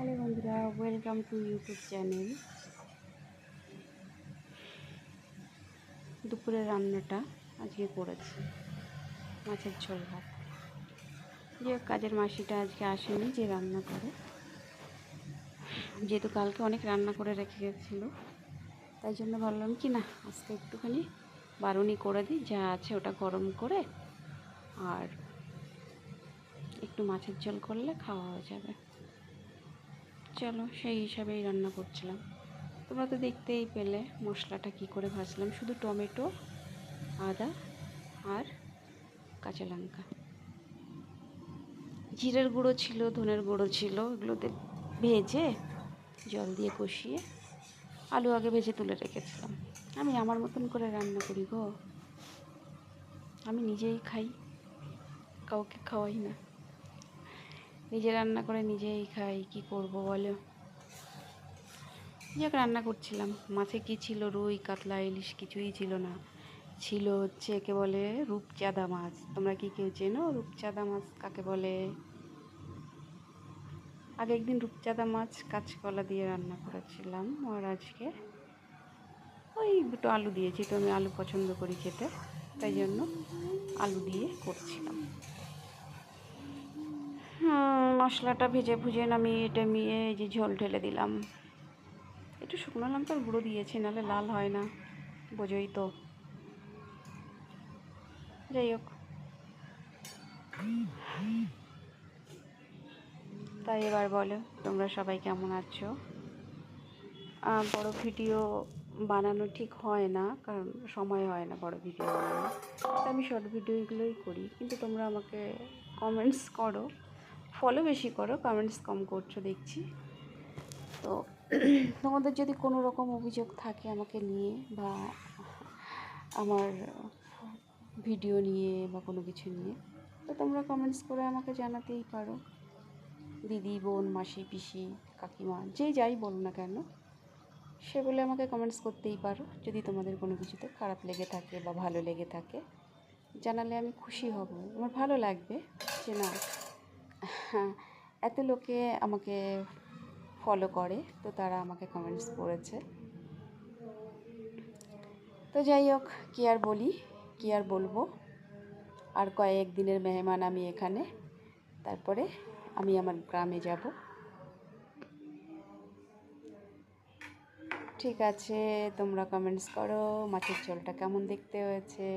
Hello বন্ধুরা, welcome to YouTube channel. দুপুরের রান্নাটা আজকে করেছি মাছের ঝোল ভাত। যে কাজের মাসিটা আজকে আসেনি, যে রান্না করে, যেহেতু কালকে অনেক রান্না করে রেখে গেছিলো, তাই জন্য ভাবলাম কি না আজকে একটুখানি বারুনি করে দিই, যা আছে ওটা গরম করে আর একটু মাছের ঝোল করলে খাওয়া হয়ে যাবে। চলো সেই হিসাবেই রান্না করছিলাম। তোমরা তো দেখতেই পেলে মশলাটা কি করে ভাজলাম। শুধু টমেটো, আদা আর কাঁচা লঙ্কা, জিরের গুঁড়ো ছিল, ধনের গুঁড়ো ছিল, এগুলোতে ভেজে জল দিয়ে কষিয়ে আলু আগে ভেজে তুলে রেখেছিলাম। আমি আমার মতন করে রান্না করি গো, আমি নিজেই খাই, কাউকে খাওয়াই না। নিজে রান্না করে নিজেই খাই, কি করব বলো। যাক রান্না করছিলাম। মাছে কি ছিল, রুই কাতলা ইলিশ কিছুই ছিল না, ছিল হচ্ছে একে বলে রূপচাঁদা মাছ। তোমরা কি কেউ চেনো রূপচাঁদা মাছ কাকে বলে? আগে একদিন রূপচাঁদা মাছ কাঁচকলা দিয়ে রান্না করেছিলাম, আর আজকে ওই দুটো আলু দিয়েছি, তো আমি আলু পছন্দ করি খেতে, তাই জন্য আলু দিয়ে করছিলাম। মশলাটা ভেজে ভুজে নামিয়ে টামিয়ে এই যে ঝোল ঢেলে দিলাম। একটু শুকনো লঙ্কার গুঁড়ো দিয়েছি, নাহলে লাল হয় না, বোঝোই তো। যাই হোক, তাই এবার বলো তোমরা সবাই কেমন আছো? বড় ভিডিও বানানো ঠিক হয় না, কারণ সময় হয় না বড় ভিডিও বানানো, তাই আমি শর্ট ভিডিওগুলোই করি। কিন্তু তোমরা আমাকে কমেন্টস করো, ফলো বেশি করো, কমেন্টস কম করছো দেখছি। তো তোমাদের যদি কোনো রকম অভিযোগ থাকে আমাকে নিয়ে, বা আমার ভিডিও নিয়ে, বা কোনো কিছু নিয়ে, তো তোমরা কমেন্টস করে আমাকে জানাতেই পারো। দিদি, বোন, মাসি, পিসি, কাকিমা, যেই যাই বলো না কেন, সে বলে আমাকে কমেন্টস করতেই পারো। যদি তোমাদের কোনো কিছুতে খারাপ লেগে থাকে বা ভালো লেগে থাকে, জানালে আমি খুশি হব, আমার ভালো লাগবে যে না এত লোকে আমাকে ফলো করে, তো তারা আমাকে কমেন্টস করেছে। তো যাই হোক, কী আর বলি, কী আর বলবো। আর কয়েক দিনের মেহমান আমি এখানে, তারপরে আমি আমার গ্রামে যাব। ঠিক আছে, তোমরা কমেন্টস করো মাছের ঝোলটা কেমন দেখতে হয়েছে।